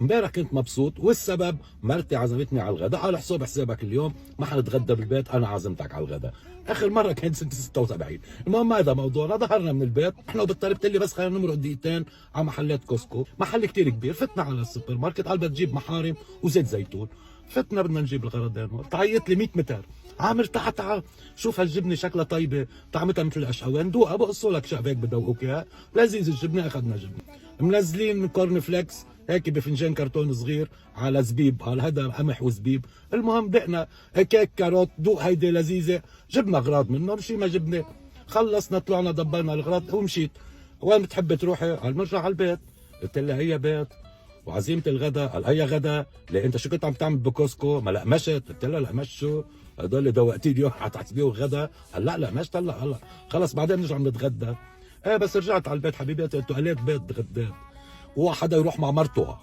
امبارح كنت مبسوط، والسبب مرتي عزمتني على الغداء على حسابك اليوم ما حنتغدى بالبيت، انا عزمتك على الغداء. اخر مره كانت سنه 76. المهم هذا موضوعنا. ظهرنا من البيت احنا وبالطريق قلت لي بس خلينا نمرق دقيقتين على محلات كوسكو، محل كتير كبير. فتنا على السوبر ماركت قال بدها تجيب محارم وزيت زيتون. فتنا بدنا نجيب الغرضين. تعيط لي 100 متر، عامر تعال شوف هالجبنه شكلها طيبه، طعمتها مثل القشقوان، دوقها بقصوا لك شقف هيك بدوقوك اياها، لذيذ الجبنه. اخذنا جبنه، منزلين كورن فليكس هيك بفنجان كرتون صغير على زبيب، قال هذا قمح وزبيب. المهم دقنا كيك كاروت، دوق هيدي لذيذه. جبنا اغراض منه، مشي ما جبنا. خلصنا طلعنا دبرنا الاغراض ومشيت. وين بتحبي تروحي؟ قال بنرجع على البيت. قلت له هي بيت وعزيمه الغداء. قال هي غدا. ليه انت شو كنت عم تعمل بكوسكو؟ ما لا مشت. قلت له لا مش شو هدول دوقتي اليوم حتحسبيه غدا؟ قال لا مشت. هلا خلص بعدين بنرجع نتغدى. ايه بس رجعت على البيت حبيبي، قلت له قليت بيت غديت. هو حدا يروح مع مرته